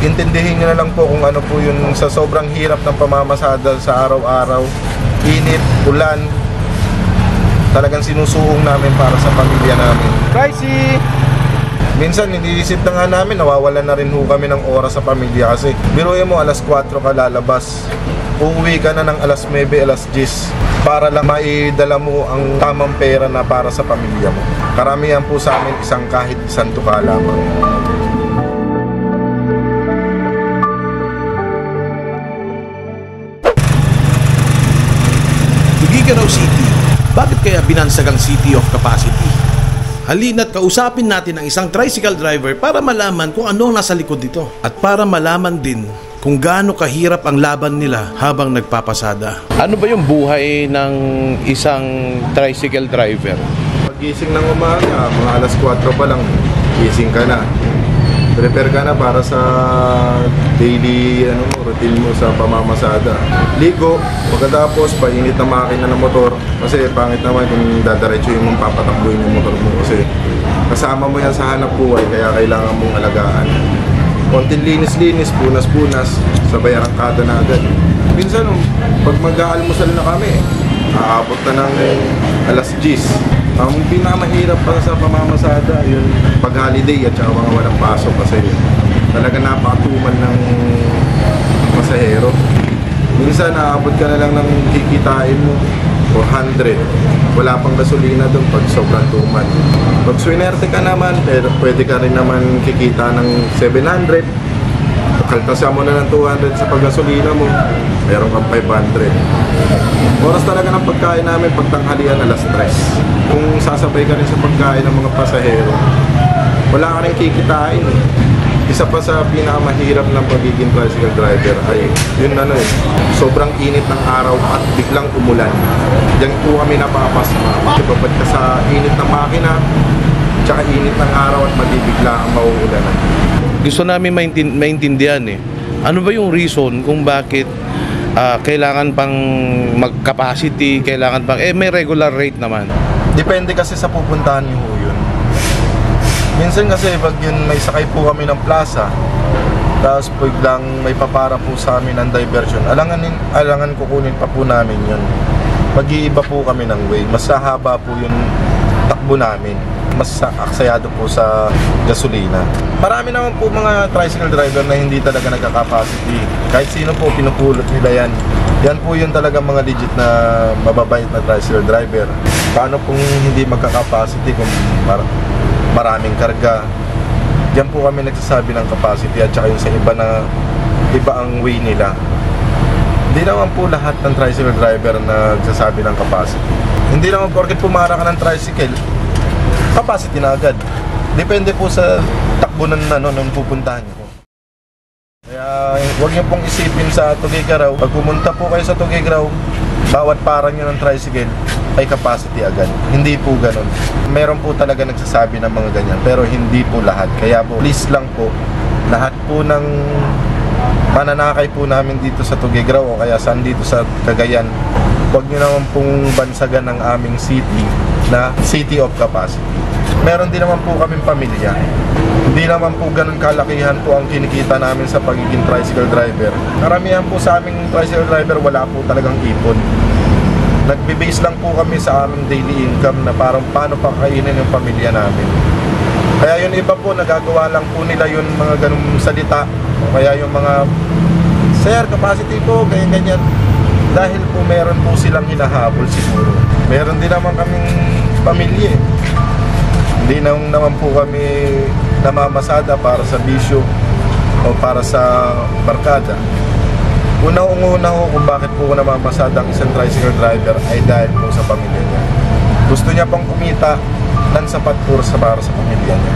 Intindihin nyo na lang po kung ano po yun sa sobrang hirap ng pamamasada sa araw-araw. Init, ulan. Talagang sinusuong namin para sa pamilya namin. Pricey! Minsan, iniisip na nga namin, nawawalan na rin ho kami ng oras sa pamilya kasi biruin mo, alas 4 ka lalabas. Uuwi ka na ng alas 9, alas 10 para lang maidala mo ang tamang pera na para sa pamilya mo. Karamihan po sa amin, kahit isang tuka lamang. Tuguegarao City. Bakit kaya binansagang City of Capacity? Halina't kausapin natin ang isang tricycle driver para malaman kung ano ang nasa likod nito at para malaman din kung gaano kahirap ang laban nila habang nagpapasada. Ano ba yung buhay ng isang tricycle driver? Pag-gising ng umaga, mga alas 4 pa lang, gising ka na. Prepare ka na para sa daily routine mo sa pamamasada. Ligo, pagkatapos painit na makina ng motor kasi pangit naman kung dadaretso yung papatakbuhin yung motor mo kasi kasama mo yan sa hanap buhay kaya kailangan mong alagaan. Konting linis-linis, punas-punas, sabay arangkada na agad. Minsan, pag mag-aalmusal na kami, aabot na ng alas 10. Ang pinakamahirap pa sa pamamasada, yun pag-holiday at saka mga walang pasok kasi talaga napakatuman ng pasahero. Minsan, aabot ka na lang ng kikitain mo, 400. Wala pang gasolina doon pag sobrang tuman. Pag swinerte ka naman, pwede ka rin naman kikita ng 700. Kaltasan mo na ng 200 sa paggasolina mo, meron kang 500. Oras talaga ng pagkain namin pagtanghalian alas 3. Kung sasabay ka rin sa pagkain ng mga pasahero, wala ka rin kikitain. Isa pa sa pinakamahirap ng pagiging tricycle driver ay yun sobrang init ng araw at biglang umulan. Diyan po kami napapasma. Ibabad ka sa init ng makina, tsaka init ng araw at mabibigla ang mauulanan. Gusto namin maintindihan ano ba yung reason kung bakit kailangan pang mag-capacity, kailangan pang may regular rate naman. Depende kasi sa pupuntahan niyo yun. Minsan kasi pag yun may sakay po kami ng plaza, tapos biglang may papara po sa amin ng diversion, alangan kukunin pa po namin yun. Mag-iiba po kami ng way, mas haba po yung takbo namin, mas aksayado po sa gasolina. Marami naman po mga tricycle driver na hindi talaga nagka-capacity. Kahit sino po pinupulot nila yan. Yan po yung talaga mga legit na mababait na tricycle driver. Paano kung hindi magka-capacity kung maraming karga? Diyan po kami nagsasabi ng capacity at saka yung sa iba ang way nila. Hindi naman po lahat ng tricycle driver na nagsasabi ng capacity. Hindi naman porket pumara ka ng tricycle, capacity na agad. Depende po sa takbo ng pupuntahan nyo. Kaya huwag nyo pong isipin sa Tuguegarao. Pag pumunta po kayo sa Tuguegarao, bawat parang nyo ng tricycle ay capacity agad. Hindi po ganun. Meron po talaga nagsasabi ng mga ganyan, pero hindi po lahat. Kaya po, please lang po, lahat po ng mananakay po namin dito sa Tuguegarao o kaya saan dito sa Cagayan, huwag nyo naman pong bansagan ng aming city na City of Capacity. Meron din naman po kaming pamilya. Hindi naman po ganun kalakihan po ang kinikita namin sa pagiging tricycle driver. Karamihan po sa aming tricycle driver wala po talagang ipon. Nagbe-base lang po kami sa aming daily income na parang paano pakainin yung pamilya namin. Kaya yung iba po nagagawa lang po nila yung mga ganung salita o kaya yung mga sir, capacity po, ganyan-ganyan. Dahil po meron po silang hinahabol siguro. Meron din naman kaming pamilya. Hindi naman po kami namamasada para sa bisyo o para sa barkada. Una-una ho kung bakit po namamasada ang isang tricycle driver ay dahil po sa pamilya niya. Gusto niya pang kumita ng sapat para sa pamilya niya.